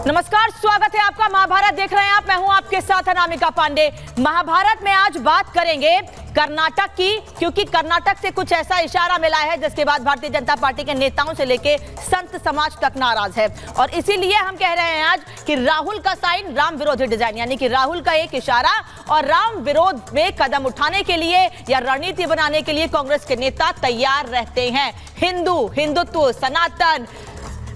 नमस्कार, स्वागत है आपका। महाभारत देख रहे हैं आप, मैं हूं आपके साथ अनामिका पांडे। महाभारत में आज बात करेंगे कर्नाटक की, क्योंकि कर्नाटक से कुछ ऐसा इशारा मिला है जिसके बाद भारतीय जनता पार्टी के नेताओं से लेके संत समाज तक नाराज है। और इसीलिए हम कह रहे हैं आज कि राहुल का साइन राम विरोधी डिजाइन, यानी कि राहुल का एक इशारा और राम विरोध में कदम उठाने के लिए या रणनीति बनाने के लिए कांग्रेस के नेता तैयार रहते हैं। हिंदुत्व, सनातन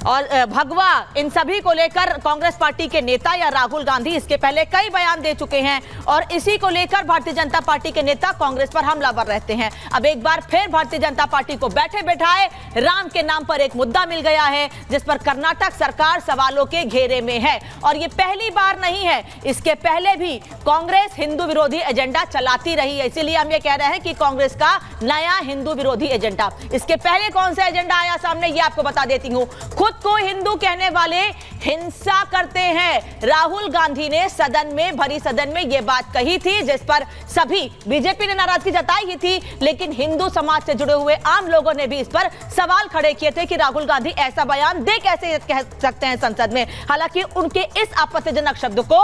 और भगवा, इन सभी को लेकर कांग्रेस पार्टी के नेता या राहुल गांधी इसके पहले कई बयान दे चुके हैं और इसी को लेकर भारतीय जनता पार्टी के नेता कांग्रेस पर हमलावर रहते हैं। अब एक बार फिर भारतीय जनता पार्टी को बैठे बैठाए राम के नाम पर एक मुद्दा मिल गया है जिस पर कर्नाटक सरकार सवालों के घेरे में है। और ये पहली बार नहीं है, इसके पहले भी कांग्रेस हिंदू विरोधी एजेंडा चलाती रही है। इसीलिए हम ये कह रहे हैं कि कांग्रेस का नया हिंदू विरोधी एजेंडा। इसके पहले कौन सा एजेंडा आया सामने, ये आपको बता देती हूं। खुद को हिंदू कहने वाले हिंसा करते हैं। राहुल गांधी ने भरी सदन में यह बात कही थी जिस पर सभी बीजेपी ने नाराजगी जताई ही थी, लेकिन हिंदू समाज से जुड़े हुए आम लोगों ने भी इस पर सवाल खड़े किए थे कि राहुल गांधी ऐसा बयान दे कैसे कह सकते हैं संसद में। हालांकि उनके इस आपत्तिजनक शब्द को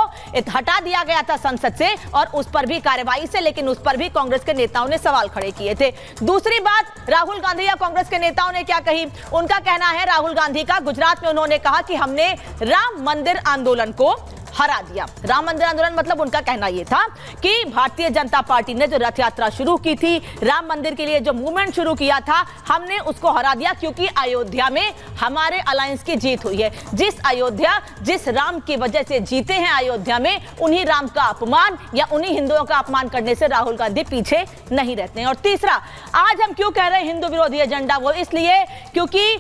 हटा दिया गया था संसद से और उस पर भी कार्रवाई से, लेकिन उस पर भी कांग्रेस के नेताओं ने सवाल खड़े किए थे। दूसरी बात, राहुल गांधी या कांग्रेस के नेताओं ने क्या कही, उनका कहना है, राहुल गांधी का, गुजरात में उन्होंने कहा कि हमने राम मंदिर आंदोलन को हरा दिया। राम मंदिर आंदोलन मतलब उनका कहना यह था कि भारतीय जनता पार्टी ने जो रथ यात्रा शुरू की थी, राम मंदिर के लिए जो मूवमेंट शुरू किया था, हमने उसको हरा दिया क्योंकि अयोध्या में हमारे अलायंस की जीत हुई है। जिस राम की वजह से जीते हैं अयोध्या में, उन्हीं राम का अपमान या उन्हीं हिंदुओं का अपमान करने से राहुल गांधी पीछे नहीं रहते हैं। और तीसरा, आज हम क्यों कह रहे हैं हिंदू विरोधी एजेंडा, वो इसलिए क्योंकि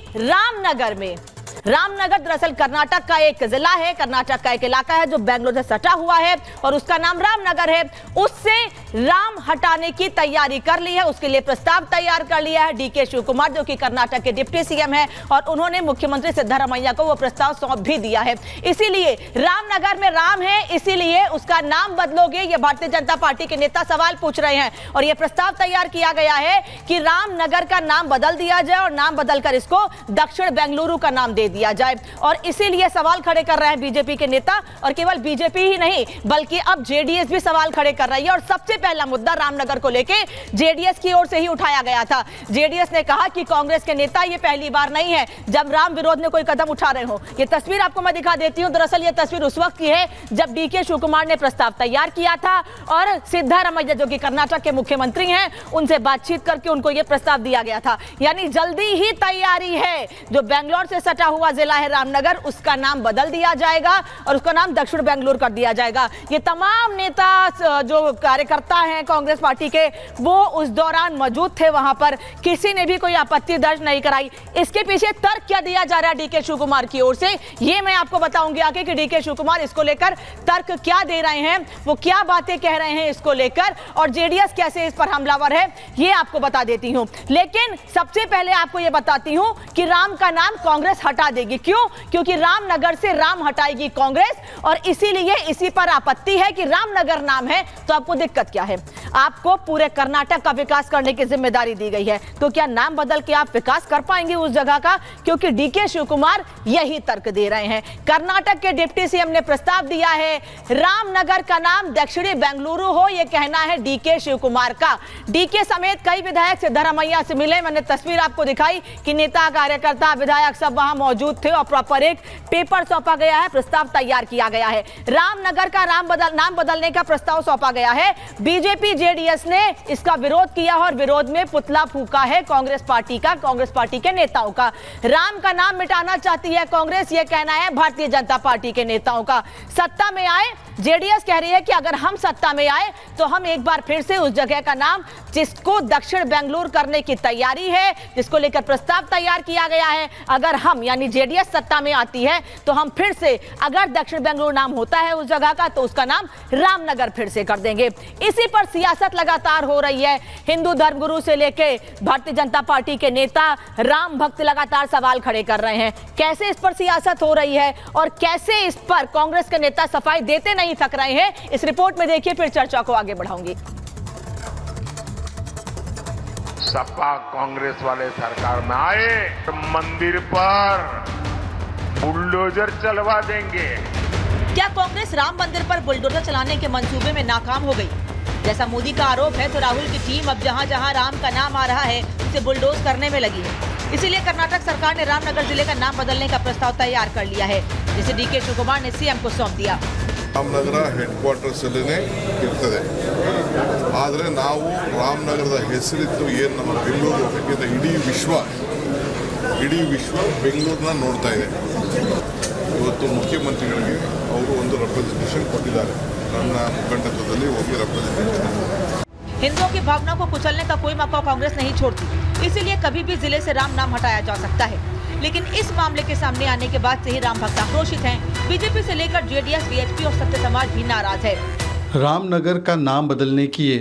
रामनगर दरअसल कर्नाटक का एक जिला है, कर्नाटक का एक इलाका है जो बेंगलुरु से सटा हुआ है और उसका नाम रामनगर है। उससे राम हटाने की तैयारी कर ली है, उसके लिए प्रस्ताव तैयार कर लिया है डीके शिव कुमार, जो कि कर्नाटक के डिप्टी सीएम है, और उन्होंने मुख्यमंत्री सिद्धरामैया को वो प्रस्ताव सौंप भी दिया है। इसीलिए रामनगर में राम है, इसीलिए उसका नाम बदलोगे, ये भारतीय जनता पार्टी के नेता सवाल पूछ रहे हैं। और यह प्रस्ताव तैयार किया गया है कि रामनगर का नाम बदल दिया जाए और नाम बदलकर इसको दक्षिण बेंगलुरु का नाम दे दिया जाए। और इसीलिए सवाल खड़े कर रहे हैं बीजेपी के नेता, और केवल बीजेपी ही नहीं बल्कि अब जेडीएस भी सवाल खड़े कर रही है। और सबसे पहला मुद्दा रामनगर को लेके जेडीएस की ओर से ही उठाया गया था। जेडीएस ने कहा कि कांग्रेस के नेता ये पहली बार नहीं है जब राम विरोध में कोई कदम उठा रहे हो। ये तस्वीर आपको मैं दिखा देती हूं। दरअसल ये तस्वीर उस वक्त की है जब डीके शिव कुमार ने प्रस्ताव तैयार किया था और सिद्धरामैया, जो कि कर्नाटक के मुख्यमंत्री हैं, उनसे बातचीत करके उनको यह प्रस्ताव दिया गया था। यानी जल्दी ही तैयारी है, जो बेंगलोर से सटा हुआ जिला है रामनगर, उसका नाम बदल दिया जाएगा और उसका नाम दक्षिण बेंगलुरु कर दिया जाएगा। ये तमाम नेता जो कार्यकर्ता हैं कांग्रेस पार्टी के, वो उस दौरान मौजूद थे वहां पर, किसी ने भी कोई आपत्ति दर्ज नहीं कराई। इसके पीछे तर्क क्या दिया जा रहा है डीके शिव कुमार की ओर से, ये मैं आपको बताऊंगी आगे कि डीके शिव कुमार इसको लेकर तर्क क्या दे रहे हैं, वो क्या बातें कह रहे हैं इसको लेकर, और जेडीएस कैसे इस पर हमलावर है, ये आपको बता देती हूं। लेकिन सबसे पहले आपको यह बताती हूं कि राम का नाम कांग्रेस हटा देगी। क्यों? क्योंकि रामनगर से राम हटाएगी कांग्रेस, और इसीलिए इसी पर आपत्ति है कि रामनगर नाम है। तो आपको दिक्कत क्या है? आपको पूरे कर्नाटक का विकास करने की जिम्मेदारी दी गई है, तो क्या नाम बदल के आप विकास कर पाएंगे उस जगह का? क्योंकि डीके शिव कुमार यही तर्क दे रहे हैं। कर्नाटक के डिप्टी सीएम ने प्रस्ताव दिया है रामनगर का नाम दक्षिणी बेंगलुरु हो, यह कहना है डीके शिव कुमार का। डीके समेत कई विधायक सिद्धरामैया से मिले, मैंने तस्वीर आपको दिखाई कि नेता, कार्यकर्ता, विधायक सब वहां मौजूद थे और प्रॉपर एक पेपर सौंपा गया है, प्रस्ताव तैयार किया गया है। रामनगर का नाम बदलने का प्रस्ताव सौंपा गया है। बीजेपी, जेडीएस ने इसका विरोध किया और विरोध में पुतला फूंका है कांग्रेस पार्टी के नेताओं का। राम का नाम मिटाना चाहती है कांग्रेस, यह कहना है भारतीय जनता पार्टी के नेताओं का। सत्ता में आए, जेडीएस कह रही है कि अगर हम सत्ता में आए तो हम एक बार फिर से उस जगह का नाम, जिसको दक्षिण बेंगलुरु करने की तैयारी है, जिसको लेकर प्रस्ताव तैयार किया गया है, अगर हम यानी जेडीएस सत्ता में आती है तो हम फिर से, अगर दक्षिण बेंगलुरु नाम होता है उस जगह का, तो उसका नाम रामनगर फिर से कर देंगे। इसी पर सियासत लगातार हो रही है। हिंदू धर्मगुरु से लेके भारतीय जनता पार्टी के नेता, राम भक्त लगातार सवाल खड़े कर रहे हैं। कैसे इस पर सियासत हो रही है और कैसे इस पर कांग्रेस के नेता सफाई देते नहीं थक रहे हैं, इस रिपोर्ट में देखिए, फिर चर्चा को आगे बढ़ाऊंगी। सपा कांग्रेस वाले सरकार में आए, मंदिर पर बुलडोजर चलवा देंगे। क्या कांग्रेस राम मंदिर पर बुलडोजर चलाने के मंसूबे में नाकाम हो गई? जैसा मोदी का आरोप है तो राहुल की टीम अब जहां जहां राम का नाम आ रहा है उसे बुलडोज करने में लगी है। इसीलिए कर्नाटक सरकार ने रामनगर जिले का नाम बदलने का प्रस्ताव तैयार कर लिया है, जिसे डी के शिवकुमार ने सीएम को सौंप दिया। ರಾಮನಗರ ಹೆಡ್ ಕ್ವಾರ್ಟರ್ಸ್ ಅಲ್ಲೇ ಇರ್ತದೆ. ಆದರೆ ನಾವು ರಾಮನಗರದ ಹೆಸರಿದ್ದು ಏನು ನಮ್ಮ ಬೆಂಗಳೂರು ಹೋಗಿದ್ದ ಇಡೀ ವಿಶ್ವ ಬೆಂಗಳೂರನ್ನ ನೋಡ್ತಾ ಇದೆ. ಇವತ್ತು ಮುಖ್ಯಮಂತ್ರಿಗಳಿಗೆ ಅವರು ಒಂದು ರೆಪ್ರೆಸೆಂಟೇಷನ್ ಕೊಟ್ಟಿದ್ದಾರೆ. ನನ್ನ ಮುಖಂಡತ್ವದಲ್ಲಿ ಹೋಗಿ ರೆಪ್ರೆಸೆಂಟೇಷನ್. हिंदुओं की भावना को कुचलने का कोई मौका कांग्रेस नहीं छोड़ती, इसीलिए कभी भी जिले से राम नाम हटाया जा सकता है। लेकिन इस मामले के सामने आने के बाद से ही राम भक्त आक्रोशित हैं। बीजेपी से लेकर जेडीएस, वीएचपी और सत्य समाज भी नाराज है। रामनगर का नाम बदलने की ये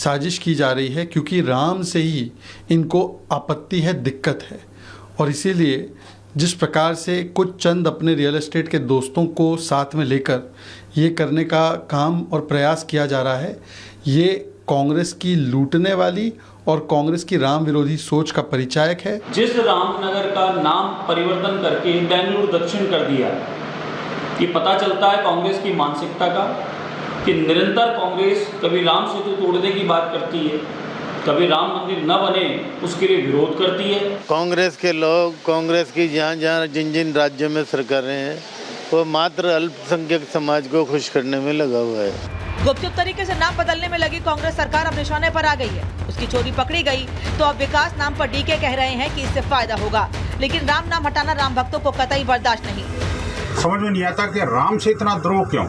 साजिश की जा रही है क्योंकि राम से ही इनको आपत्ति है, दिक्कत है, और इसीलिए जिस प्रकार से कुछ चंद अपने रियल एस्टेट के दोस्तों को साथ में लेकर ये करने का काम और प्रयास किया जा रहा है, ये कांग्रेस की लूटने वाली और कांग्रेस की राम विरोधी सोच का परिचायक है। जिस रामनगर का नाम परिवर्तन करके बेंगलुरु दक्षिण कर दिया, ये पता चलता है कांग्रेस की मानसिकता का कि निरंतर कांग्रेस कभी राम सेतु तोड़ने की बात करती है, कभी राम मंदिर न बने उसके लिए विरोध करती है। कांग्रेस के लोग कांग्रेस की जहाँ जिन राज्यों में सरकारें हैं वो मात्र अल्पसंख्यक समाज को खुश करने में लगा हुआ है। गुपचुप तरीके से नाम बदलने में लगी कांग्रेस सरकार अब निशाने पर आ गई है। उसकी चोरी पकड़ी गई तो अब विकास नाम पर डीके कह रहे हैं कि इससे फायदा होगा, लेकिन राम नाम हटाना राम भक्तों को कतई बर्दाश्त नहीं। समझ में नहीं आता कि राम से इतना द्रोह क्यों,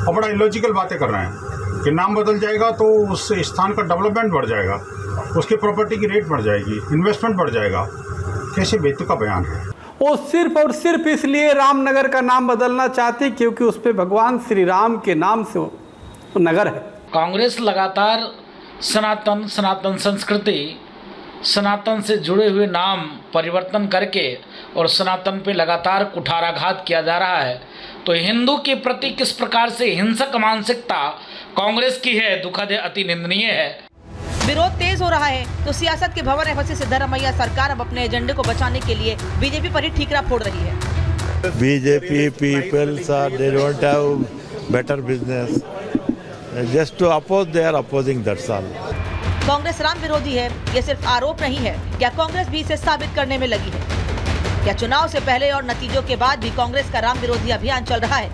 और बड़ा इलॉजिकल बातें कर रहे हैं कि नाम बदल जाएगा तो उस स्थान का डेवलपमेंट बढ़ जाएगा, उसकी प्रॉपर्टी की रेट बढ़ जाएगी, इन्वेस्टमेंट बढ़ जाएगा। कैसे बेतुका बयान है। वो सिर्फ और सिर्फ इसलिए रामनगर का नाम बदलना चाहती क्योंकि उस पे भगवान श्री राम के नाम से वो नगर है। कांग्रेस लगातार सनातन संस्कृति, सनातन से जुड़े हुए नाम परिवर्तन करके और सनातन पे लगातार कुठाराघात किया जा रहा है। तो हिंदू के प्रति किस प्रकार से हिंसक मानसिकता कांग्रेस की है, दुखद है, अति निंदनीय है। विरोध तेज हो रहा है तो सियासत के भंवर में फंसी सिद्धरामैया सरकार अब अपने एजेंडे को बचाने के लिए बीजेपी पर ही ठीकरा फोड़ रही है। BJP peoples they don't have better business, just to oppose they are opposing that's all. Congress Ram विरोधी है, ये सिर्फ आरोप नहीं है। क्या कांग्रेस भी इसे साबित करने में लगी है? क्या चुनाव से पहले और नतीजों के बाद भी कांग्रेस का राम विरोधी अभियान चल रहा है?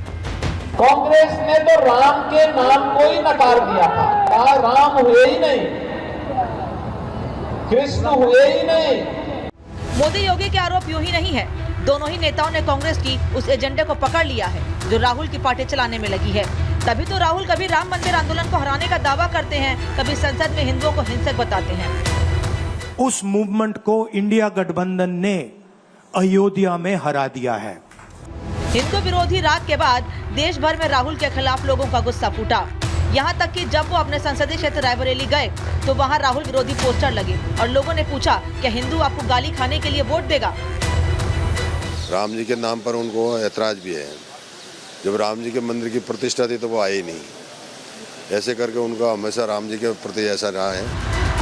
कांग्रेस ने तो राम के नाम को ही नकार दिया था, कहा राम हुए ही नहीं, कृष्ण हुए ही नहीं। मोदी योगी के आरोप यूं ही नहीं है, दोनों ही नेताओं ने कांग्रेस की उस एजेंडे को पकड़ लिया है जो राहुल की पार्टी चलाने में लगी है। तभी तो राहुल कभी राम मंदिर आंदोलन को हराने का दावा करते हैं, कभी संसद में हिंदुओं को हिंसक बताते हैं। उस मूवमेंट को इंडिया गठबंधन ने अयोध्या में हरा दिया है। हिंदू विरोधी राग के बाद देश भर में राहुल के खिलाफ लोगों का गुस्सा फूटा। यहाँ तक कि जब वो अपने संसदीय क्षेत्र रायबरेली गए तो वहाँ राहुल विरोधी पोस्टर लगे और लोगों ने पूछा क्या हिंदू आपको गाली खाने के लिए वोट देगा। राम जी के नाम पर उनको ऐतराज भी है। जब राम जी के मंदिर की प्रतिष्ठा थी तो वो आए ही नहीं। ऐसे करके उनका हमेशा राम जी के प्रति ऐसा रहा है।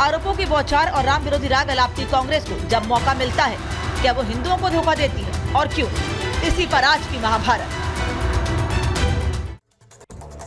आरोपों की बौछार और राम विरोधी राग अलापती कांग्रेस को जब मौका मिलता है क्या वो हिंदुओं को धोखा देती है और क्यों? इसी पर आज की महाभारत।